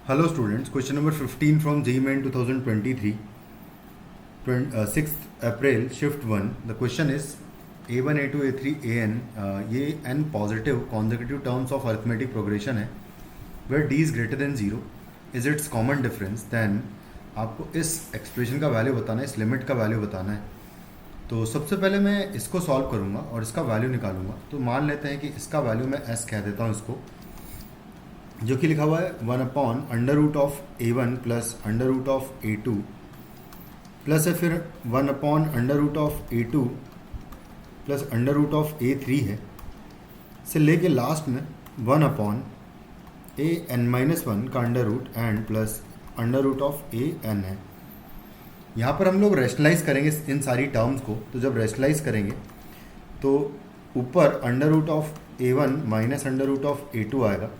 Hello students, question number 15 from JEE Main 2023, 6th April, shift 1. The question is A1, A2, A3, AN, ये n positive consecutive terms of arithmetic progression है where d is greater than 0 is its common difference. Then आपको इस expression का value बताना है, इस limit का value बताना है. तो सबसे पहले मैं इसको सॉल्व करूँगा और इसका वैल्यू निकालूंगा. तो मान लेते हैं कि इसका वैल्यू मैं s कह देता हूँ इसको, जो कि लिखा हुआ है 1/√A1 प्लस √A2 प्लस है फिर 1/√A2 प्लस √A3 है से लेके लास्ट में 1/(an-1) का अंडर रूट एंड प्लस √(an) है. यहाँ पर हम लोग रेशनलाइज करेंगे इन सारी टर्म्स को. तो जब रेशनलाइज करेंगे तो ऊपर √A1 माइनस √A2 आएगा,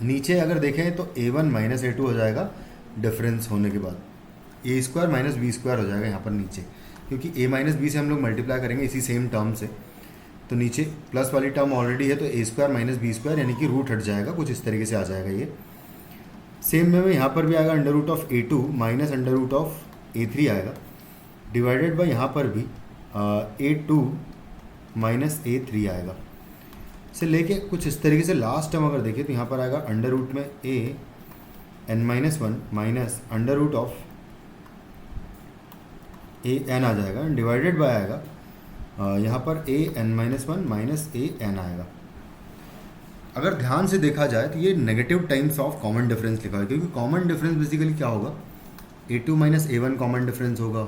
नीचे अगर देखें तो A1 माइनस A2 हो जाएगा डिफरेंस होने के बाद, A² माइनस B² हो जाएगा यहाँ पर नीचे, क्योंकि A माइनस B से हम लोग मल्टीप्लाई करेंगे इसी सेम टर्म से. तो नीचे प्लस वाली टर्म ऑलरेडी है तो A² माइनस B² यानी कि रूट हट जाएगा, कुछ इस तरीके से आ जाएगा. ये सेम में यहाँ पर भी आएगा √A2 माइनस √A3 आएगा, डिवाइडेड बाई यहाँ पर भी A2 माइनस A3 आएगा से लेके कुछ इस तरीके से लास्ट टर्म अगर देखें तो यहाँ पर आएगा अंडर रूट में an-1 माइनस √(an) आ जाएगा, डिवाइडेड बाय आएगा यहाँ पर an-1 माइनस an आएगा. अगर ध्यान से देखा जाए तो ये negative times of common difference लिखा है, क्योंकि कॉमन डिफरेंस बेसिकली क्या होगा, A2 minus A1 common difference होगा,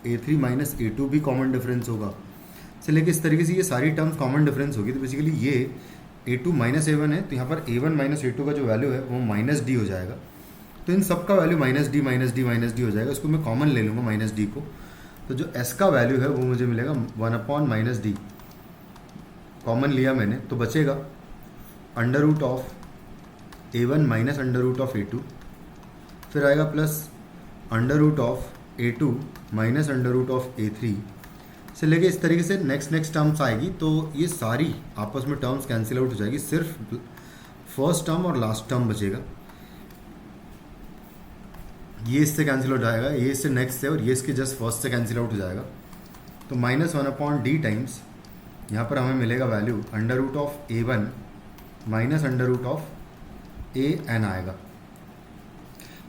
A3 माइनस A2 भी कॉमन डिफरेंस होगा से लेके इस तरीके से ये सारी टर्म्स कॉमन डिफरेंस होगी. तो बेसिकली ये A2 माइनस A1 है, तो यहाँ पर A1 माइनस A2 का जो वैल्यू है वो माइनस डी हो जाएगा. तो इन सब का value minus D minus D minus D हो जाएगा. इसको मैं कॉमन ले लूँगा माइनस डी को, तो जो S का वैल्यू है वो मुझे मिलेगा 1/(-d). कॉमन लिया मैंने तो बचेगा √A1 माइनस √A2, फिर आएगा प्लस √A2 माइनस √A3 से लेके इस तरीके से नेक्स्ट टर्म्स आएगी. तो ये सारी आपस में टर्म्स कैंसिल आउट हो जाएगी, सिर्फ फर्स्ट टर्म और लास्ट टर्म बचेगा. ये इससे कैंसिल हो जाएगा, ये इससे नेक्स्ट से, और ये इसके जस्ट फर्स्ट से कैंसिल आउट हो जाएगा. तो -1/d टाइम्स यहाँ पर हमें मिलेगा वैल्यू √A1 माइनस √an आएगा.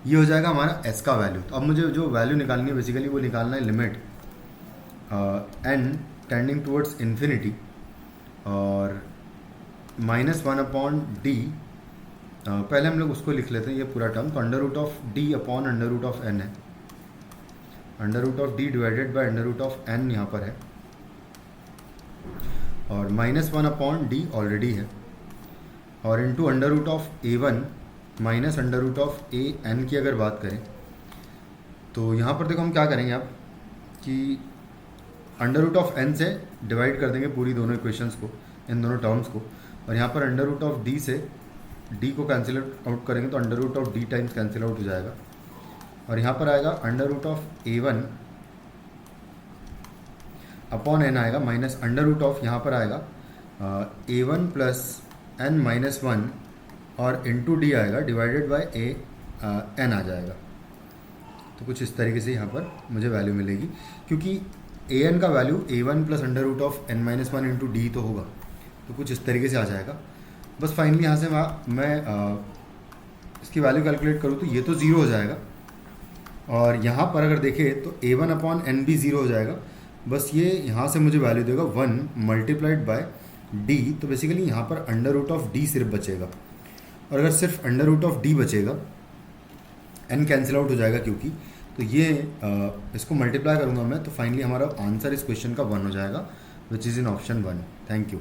ये हो जाएगा हमारा s का वैल्यू. तो अब मुझे जो वैल्यू निकालनी है बेसिकली वो निकालना है limit n tending towards infinity और -1/d. पहले हम लोग उसको लिख लेते हैं ये पूरा टर्म. तो √d अपॉन √n है, √d डिवाइडेड बाय √n यहाँ पर है, और -1/d ऑलरेडी है, और इंटू √A1 माइनस √an की अगर बात करें तो यहाँ पर देखो हम क्या करेंगे अब कि √n से डिवाइड कर देंगे पूरी दोनों इक्वेशंस को, इन दोनों टर्म्स को, और यहाँ पर √d से d को कैंसिल आउट करेंगे तो √d टाइम्स कैंसिल आउट हो जाएगा, और यहाँ पर आएगा √A1 अपॉन n आएगा माइनस यहाँ पर आएगा A1 प्लस n-1 और इंटू डी आएगा डिवाइडेड बाय n आ जाएगा. तो कुछ इस तरीके से यहाँ पर मुझे वैल्यू मिलेगी, क्योंकि an का value A1 plus n-1 into D तो होगा, तो कुछ इस तरीके से आ जाएगा. बस फाइनली यहाँ से मैं इसकी वैल्यू कैलकुलेट करूँ तो ये तो ज़ीरो हो जाएगा, और यहाँ पर अगर देखें तो A1/n भी ज़ीरो हो जाएगा. बस ये यहाँ से मुझे वैल्यू देगा 1 मल्टीप्लाइड बाय d. तो बेसिकली यहाँ पर √d सिर्फ बचेगा, और अगर सिर्फ √d बचेगा, n कैंसिल आउट हो जाएगा क्योंकि, तो ये इसको मल्टीप्लाई करूँगा मैं, तो फाइनली हमारा आंसर इस क्वेश्चन का 1 हो जाएगा, which is in option 1. Thank you.